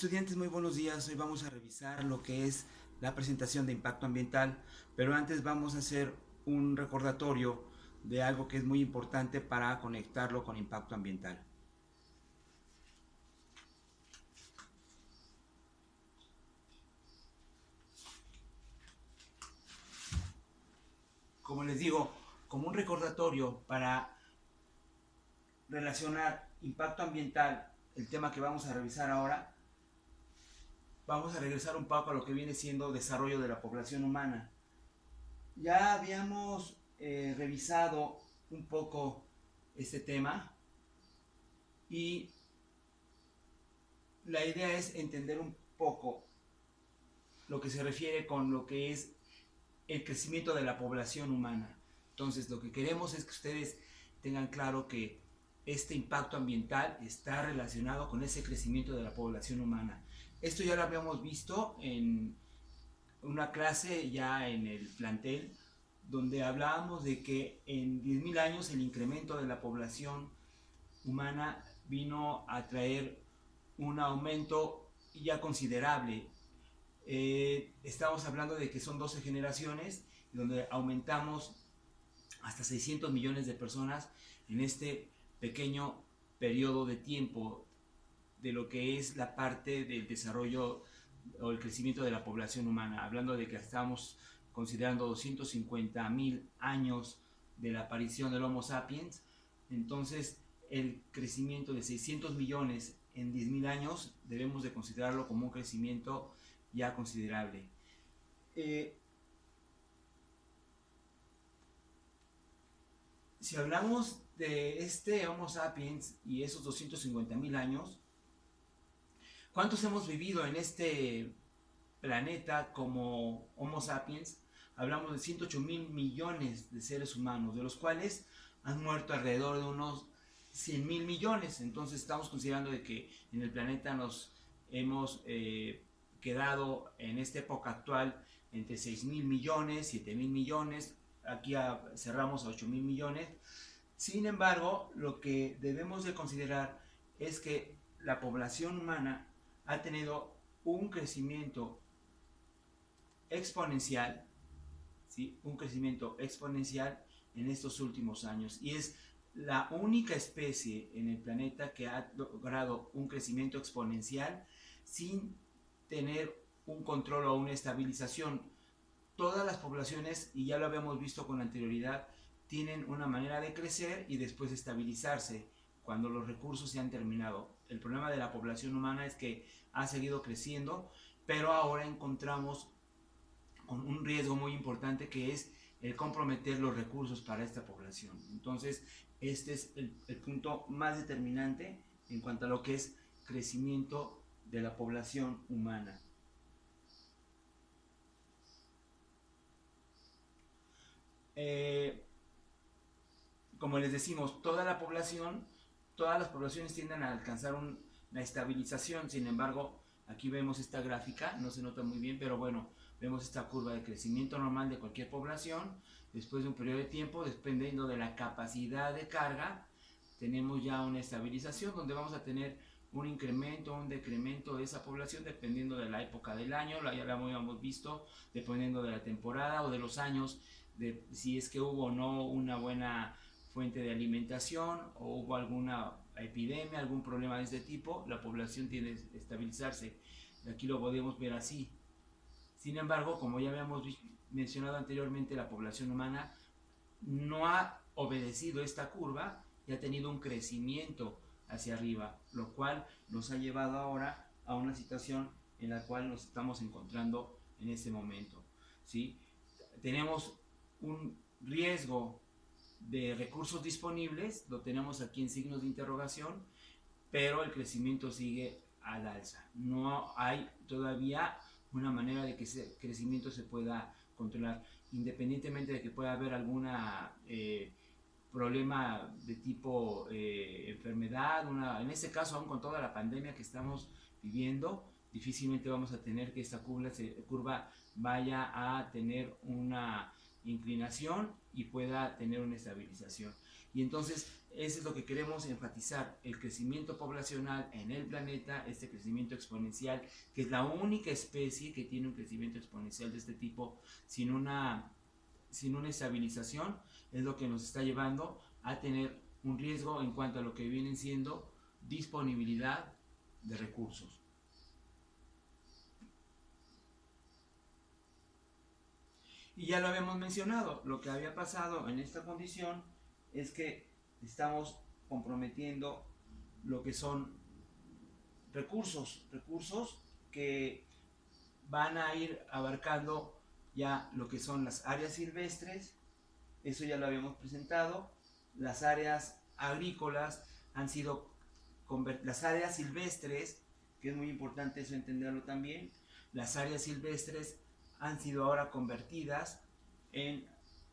Estudiantes, muy buenos días. Hoy vamos a revisar lo que es la presentación de impacto ambiental, pero antes vamos a hacer un recordatorio de algo que es muy importante para conectarlo con impacto ambiental. Como les digo, como un recordatorio para relacionar impacto ambiental, el tema que vamos a revisar ahora, vamos a regresar un poco a lo que viene siendo desarrollo de la población humana. Ya habíamos revisado un poco este tema y la idea es entender un poco lo que se refiere con lo que es el crecimiento de la población humana. Entonces, lo que queremos es que ustedes tengan claro que este impacto ambiental está relacionado con ese crecimiento de la población humana. Esto ya lo habíamos visto en una clase ya en el plantel, donde hablábamos de que en 10.000 años el incremento de la población humana vino a traer un aumento ya considerable. Estamos hablando de que son 12 generaciones, donde aumentamos hasta 600 millones de personas en este pequeño periodo de tiempo de lo que es la parte del desarrollo o el crecimiento de la población humana, hablando de que estamos considerando 250.000 años de la aparición del Homo sapiens. Entonces el crecimiento de 600 millones en 10.000 años debemos de considerarlo como un crecimiento ya considerable. Si hablamos de este Homo sapiens y esos 250.000 años, ¿cuántos hemos vivido en este planeta como Homo sapiens? Hablamos de 108 mil millones de seres humanos, de los cuales han muerto alrededor de unos 100 mil millones. Entonces estamos considerando de que en el planeta nos hemos quedado en esta época actual entre 6 mil millones, 7 mil millones, aquí cerramos a 8 mil millones. Sin embargo, lo que debemos de considerar es que la población humana ha tenido un crecimiento exponencial, ¿sí? Un crecimiento exponencial en estos últimos años, y es la única especie en el planeta que ha logrado un crecimiento exponencial sin tener un control o una estabilización. Todas las poblaciones, y ya lo habíamos visto con anterioridad, tienen una manera de crecer y después estabilizarse cuando los recursos se han terminado. El problema de la población humana es que ha seguido creciendo, pero ahora encontramos con un riesgo muy importante, que es el comprometer los recursos para esta población. Entonces, este es el punto más determinante en cuanto a lo que es crecimiento de la población humana. Eh, como les decimos, todas las poblaciones tienden a alcanzar una estabilización. Sin embargo, aquí vemos esta gráfica, no se nota muy bien, pero bueno, vemos esta curva de crecimiento normal de cualquier población. Después de un periodo de tiempo, dependiendo de la capacidad de carga, tenemos ya una estabilización donde vamos a tener un incremento o un decremento de esa población dependiendo de la época del año, ya lo habíamos visto, dependiendo de la temporada o de los años, de si es que hubo o no una buena fuente de alimentación o hubo alguna epidemia, algún problema de este tipo, la población tiende a estabilizarse. Aquí lo podemos ver así. Sin embargo, como ya habíamos mencionado anteriormente, la población humana no ha obedecido esta curva y ha tenido un crecimiento hacia arriba, lo cual nos ha llevado ahora a una situación en la cual nos estamos encontrando en este momento, ¿sí? Tenemos un riesgo de recursos disponibles, lo tenemos aquí en signos de interrogación, pero el crecimiento sigue al alza. No hay todavía una manera de que ese crecimiento se pueda controlar, independientemente de que pueda haber alguna problema de tipo enfermedad, en este caso aún con toda la pandemia que estamos viviendo, difícilmente vamos a tener que esta curva vaya a tener una inclinación y pueda tener una estabilización. Y entonces eso es lo que queremos enfatizar, el crecimiento poblacional en el planeta, este crecimiento exponencial, que es la única especie que tiene un crecimiento exponencial de este tipo sin una estabilización, es lo que nos está llevando a tener un riesgo en cuanto a lo que vienen siendo disponibilidad de recursos. Y ya lo habíamos mencionado, lo que había pasado en esta condición es que estamos comprometiendo lo que son recursos que van a ir abarcando ya lo que son las áreas silvestres, eso ya lo habíamos presentado, las áreas agrícolas han sido, las áreas silvestres, que es muy importante eso entenderlo también, las áreas silvestres han sido ahora convertidas en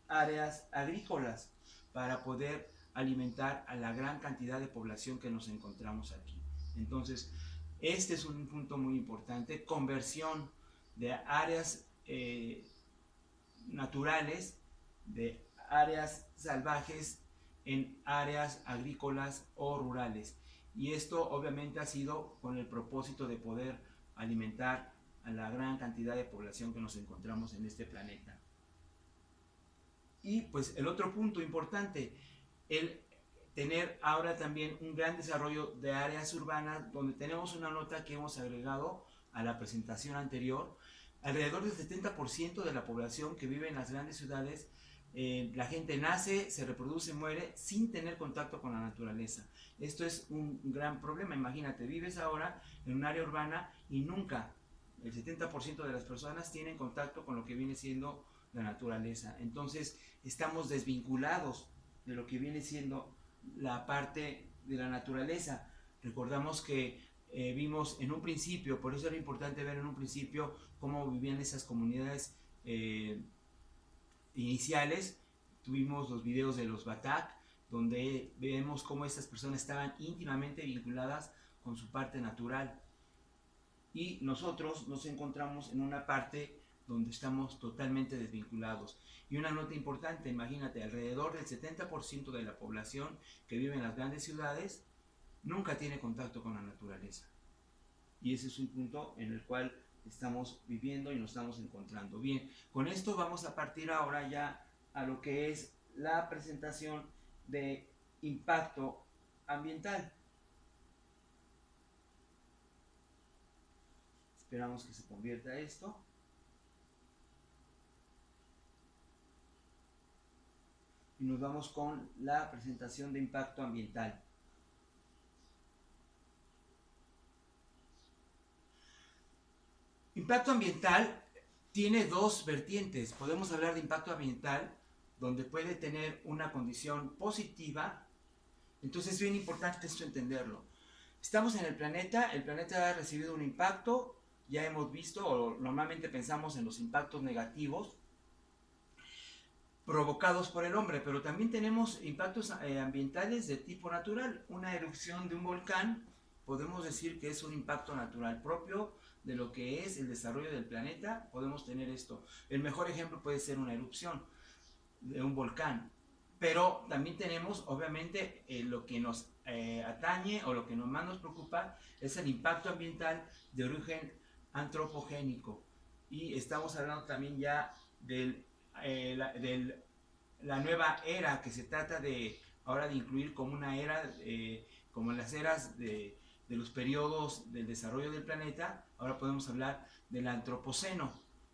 áreas agrícolas para poder alimentar a la gran cantidad de población que nos encontramos aquí. Entonces, este es un punto muy importante, conversión de áreas naturales, de áreas salvajes en áreas agrícolas o rurales. Y esto obviamente ha sido con el propósito de poder alimentar a la gran cantidad de población que nos encontramos en este planeta. Y pues el otro punto importante, el tener ahora también un gran desarrollo de áreas urbanas, donde tenemos una nota que hemos agregado a la presentación anterior. Alrededor del 70% de la población que vive en las grandes ciudades, la gente nace, se reproduce, muere sin tener contacto con la naturaleza. Esto es un gran problema. Imagínate, vives ahora en un área urbana y nunca el 70% de las personas tienen contacto con lo que viene siendo la naturaleza. Entonces estamos desvinculados de lo que viene siendo la parte de la naturaleza. Recordamos que vimos en un principio, por eso era importante ver en un principio cómo vivían esas comunidades iniciales. Tuvimos los videos de los Batak, donde vemos cómo estas personas estaban íntimamente vinculadas con su parte natural. Y nosotros nos encontramos en una parte donde estamos totalmente desvinculados. Y una nota importante, imagínate, alrededor del 70% de la población que vive en las grandes ciudades nunca tiene contacto con la naturaleza. Y ese es un punto en el cual estamos viviendo y nos estamos encontrando. Bien, con esto vamos a partir ahora ya a lo que es la presentación de impacto ambiental. Esperamos que se convierta esto. Y nos vamos con la presentación de impacto ambiental. Impacto ambiental tiene dos vertientes. Podemos hablar de impacto ambiental donde puede tener una condición positiva. Entonces es bien importante esto entenderlo. Estamos en el planeta ha recibido un impacto, ya hemos visto, o normalmente pensamos en los impactos negativos provocados por el hombre, pero también tenemos impactos ambientales de tipo natural. Una erupción de un volcán, podemos decir que es un impacto natural propio de lo que es el desarrollo del planeta. Podemos tener esto. El mejor ejemplo puede ser una erupción de un volcán, pero también tenemos obviamente lo que nos atañe o lo que más nos preocupa es el impacto ambiental de origen antropogénico, y estamos hablando también ya de la nueva era que se trata de ahora de incluir como una era como las eras de los periodos del desarrollo del planeta. Ahora podemos hablar del antropoceno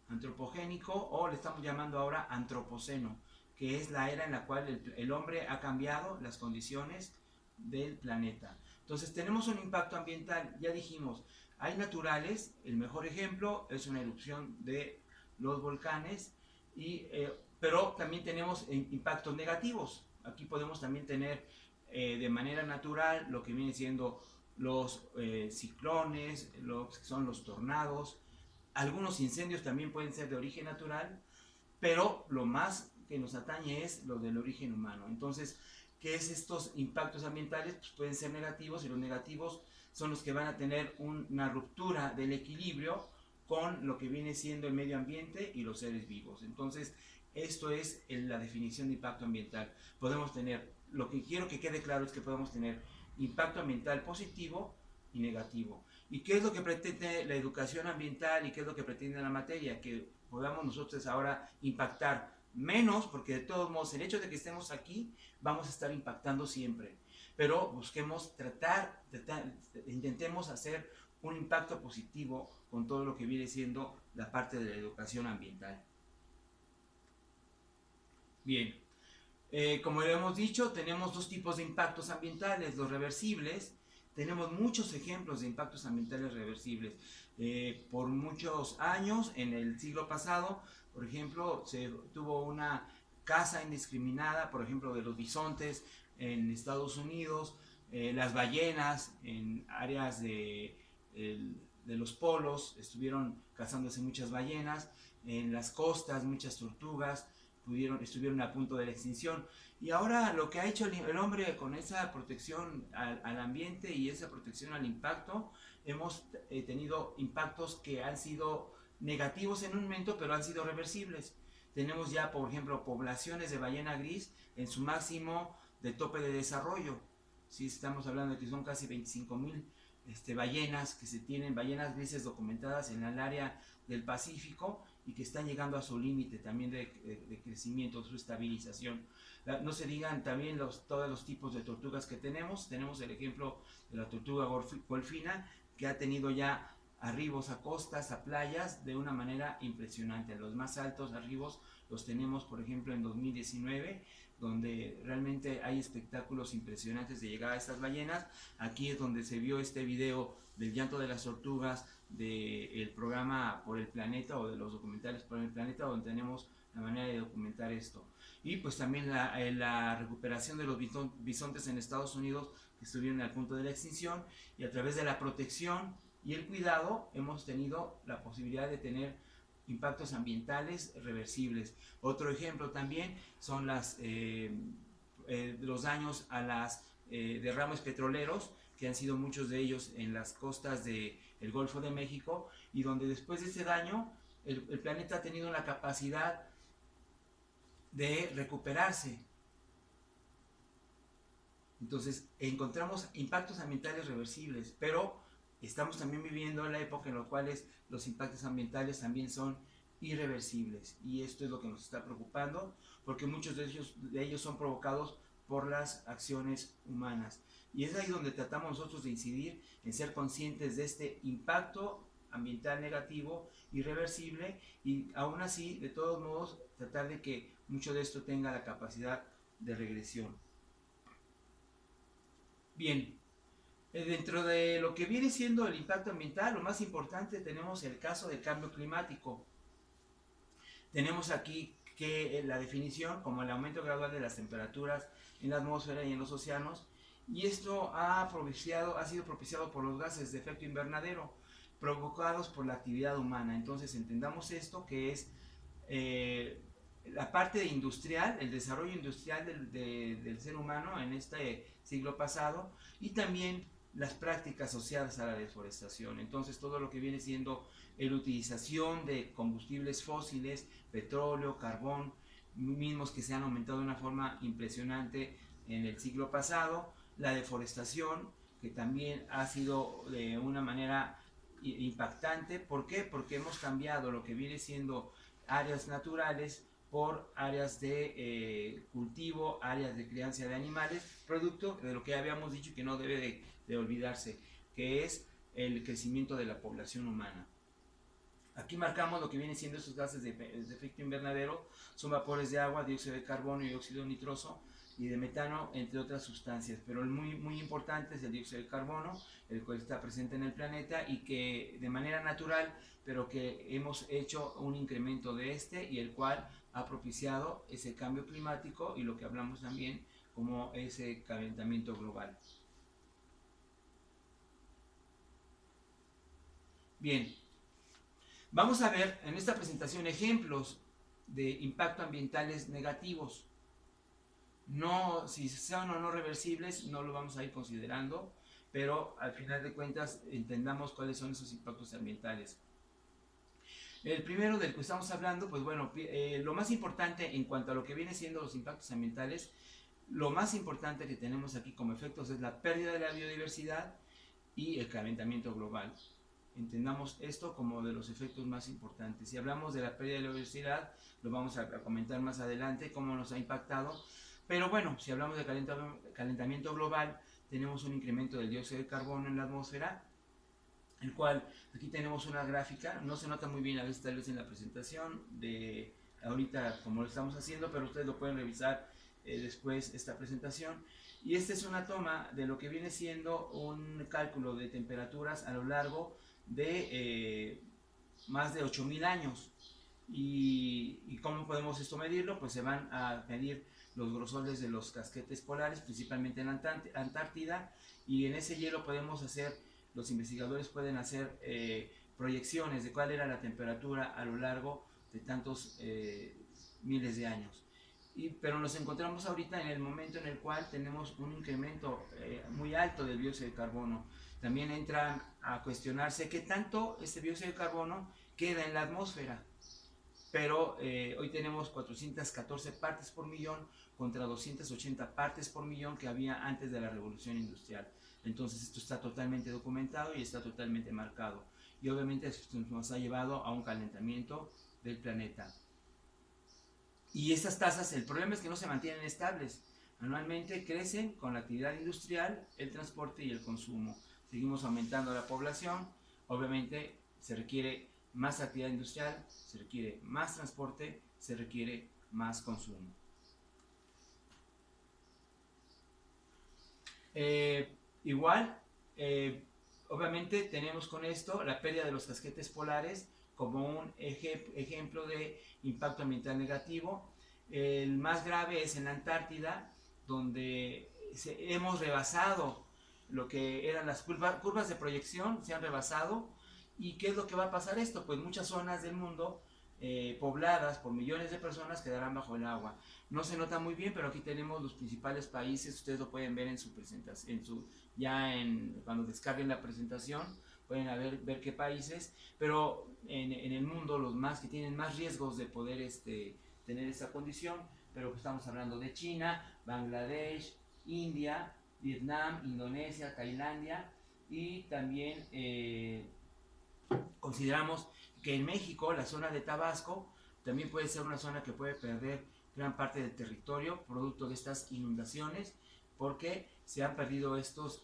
antropogénico, o le estamos llamando ahora antropoceno, que es la era en la cual el hombre ha cambiado las condiciones del planeta. Entonces tenemos un impacto ambiental, ya dijimos, hay naturales, el mejor ejemplo es una erupción de los volcanes, pero también tenemos impactos negativos. Aquí podemos también tener de manera natural lo que viene siendo los ciclones, lo que son los tornados. Algunos incendios también pueden ser de origen natural, pero lo más que nos atañe es lo del origen humano. Entonces, ¿qué es estos impactos ambientales? Pues pueden ser negativos, y los negativos son los que van a tener una ruptura del equilibrio con lo que viene siendo el medio ambiente y los seres vivos. Entonces, esto es la definición de impacto ambiental. Podemos tener lo que quiero que quede claro es que podemos tener impacto ambiental positivo y negativo. ¿Y qué es lo que pretende la educación ambiental y qué es lo que pretende la materia? Que podamos nosotros ahora impactar menos, porque de todos modos el hecho de que estemos aquí vamos a estar impactando siempre. Pero busquemos intentemos hacer un impacto positivo con todo lo que viene siendo la parte de la educación ambiental. Bien, como le hemos dicho, tenemos dos tipos de impactos ambientales, los reversibles. Tenemos muchos ejemplos de impactos ambientales reversibles. Por muchos años, en el siglo pasado, por ejemplo, se tuvo una caza indiscriminada, por ejemplo, de los bisontes en Estados Unidos, las ballenas en áreas de los polos, estuvieron cazándose muchas ballenas, en las costas muchas tortugas, estuvieron a punto de la extinción. Y ahora lo que ha hecho el hombre con esa protección al ambiente y esa protección al impacto, hemos tenido impactos que han sido negativos en un momento, pero han sido reversibles. Tenemos ya, por ejemplo, poblaciones de ballena gris en su máximo de tope de desarrollo. Sí, estamos hablando de que son casi 25,000 ballenas que se tienen, ballenas grises documentadas en el área del Pacífico y que están llegando a su límite también de crecimiento, de su estabilización. No se digan también todos los tipos de tortugas que tenemos. Tenemos el ejemplo de la tortuga golfina, que ha tenido ya arribos a costas, a playas, de una manera impresionante. Los más altos arribos los tenemos, por ejemplo, en 2019, donde realmente hay espectáculos impresionantes de llegar a estas ballenas. Aquí es donde se vio este video del llanto de las tortugas, del programa Por el Planeta o de los documentales Por el Planeta, donde tenemos la manera de documentar esto. Y pues también la recuperación de los bisontes en Estados Unidos, que estuvieron al punto de la extinción, y a través de la protección y el cuidado hemos tenido la posibilidad de tener impactos ambientales reversibles. Otro ejemplo también son los daños a las derrames petroleros, que han sido muchos de ellos en las costas del Golfo de México, y donde después de ese daño el planeta ha tenido la capacidad de recuperarse. Entonces encontramos impactos ambientales reversibles, pero estamos también viviendo la época en la cual los impactos ambientales también son irreversibles, y esto es lo que nos está preocupando, porque muchos de ellos son provocados por las acciones humanas, y es ahí donde tratamos nosotros de incidir en ser conscientes de este impacto ambiental negativo, irreversible, y aún así, de todos modos, tratar de que mucho de esto tenga la capacidad de regresión. Bien, dentro de lo que viene siendo el impacto ambiental, lo más importante tenemos el caso del cambio climático. Tenemos aquí que la definición como el aumento gradual de las temperaturas en la atmósfera y en los océanos, y esto ha sido propiciado por los gases de efecto invernadero provocados por la actividad humana. Entonces entendamos esto, que es la parte industrial, el desarrollo industrial del ser humano en este siglo pasado, y también las prácticas asociadas a la deforestación. Entonces todo lo que viene siendo la utilización de combustibles fósiles, petróleo, carbón, mismos que se han aumentado de una forma impresionante en el siglo pasado, la deforestación, que también ha sido de una manera impactante. ¿Por qué? Porque hemos cambiado lo que viene siendo áreas naturales por áreas de cultivo, áreas de crianza de animales, producto de lo que habíamos dicho y que no debe de olvidarse, que es el crecimiento de la población humana. Aquí marcamos lo que viene siendo estos gases de efecto invernadero. Son vapores de agua, dióxido de carbono y óxido nitroso y de metano, entre otras sustancias, pero el muy importante es el dióxido de carbono, el cual está presente en el planeta y que de manera natural, pero que hemos hecho un incremento de y el cual ha propiciado ese cambio climático y lo que hablamos también como ese calentamiento global. Bien, vamos a ver en esta presentación ejemplos de impacto ambientales negativos. No, si son o no reversibles, no lo vamos a ir considerando, pero al final de cuentas entendamos cuáles son esos impactos ambientales. El primero del que estamos hablando, pues bueno, lo más importante en cuanto a lo que viene siendo los impactos ambientales, Lo más importante que tenemos aquí como efectos es la pérdida de la biodiversidad y el calentamiento global. Entendamos esto como de los efectos más importantes. Si hablamos de la pérdida de la biodiversidad, lo vamos a comentar más adelante, cómo nos ha impactado. Pero bueno, si hablamos de calentamiento global, tenemos un incremento del dióxido de carbono en la atmósfera, el cual aquí tenemos una gráfica, no se nota muy bien a veces tal vez en la presentación de ahorita como lo estamos haciendo, pero ustedes lo pueden revisar después esta presentación. Y esta es una toma de lo que viene siendo un cálculo de temperaturas a lo largo de más de 8000 años. ¿Y cómo podemos esto medirlo? Pues se van a medir los grosores de los casquetes polares, principalmente en Antártida, y en ese hielo podemos hacer, los investigadores pueden hacer proyecciones de cuál era la temperatura a lo largo de tantos miles de años. Pero nos encontramos ahorita en el momento en el cual tenemos un incremento muy alto del dióxido de carbono. También entran a cuestionarse qué tanto este dióxido de carbono queda en la atmósfera. Pero hoy tenemos 414 partes por millón contra 280 partes por millón que había antes de la revolución industrial. Entonces esto está totalmente documentado y está totalmente marcado. Y obviamente esto nos ha llevado a un calentamiento del planeta. Y estas tasas, el problema es que no se mantienen estables. Anualmente crecen con la actividad industrial, el transporte y el consumo. Seguimos aumentando la población, obviamente se requiere más actividad industrial, se requiere más transporte, se requiere más consumo. Igual, obviamente tenemos con esto la pérdida de los casquetes polares como un ejemplo de impacto ambiental negativo. El más grave es en la Antártida, donde hemos rebasado lo que eran las curvas de proyección, se han rebasado. ¿Y qué es lo que va a pasar esto? Pues muchas zonas del mundo pobladas por millones de personas quedarán bajo el agua. No se nota muy bien, pero aquí tenemos los principales países, ustedes lo pueden ver en su presentación, cuando descarguen la presentación, pueden ver qué países, pero en el mundo los más que tienen más riesgos de poder tener esta condición, pero pues estamos hablando de China, Bangladesh, India, Vietnam, Indonesia, Tailandia, y también consideramos que en México, la zona de Tabasco, también puede ser una zona que puede perder gran parte del territorio producto de estas inundaciones, porque se han perdido estos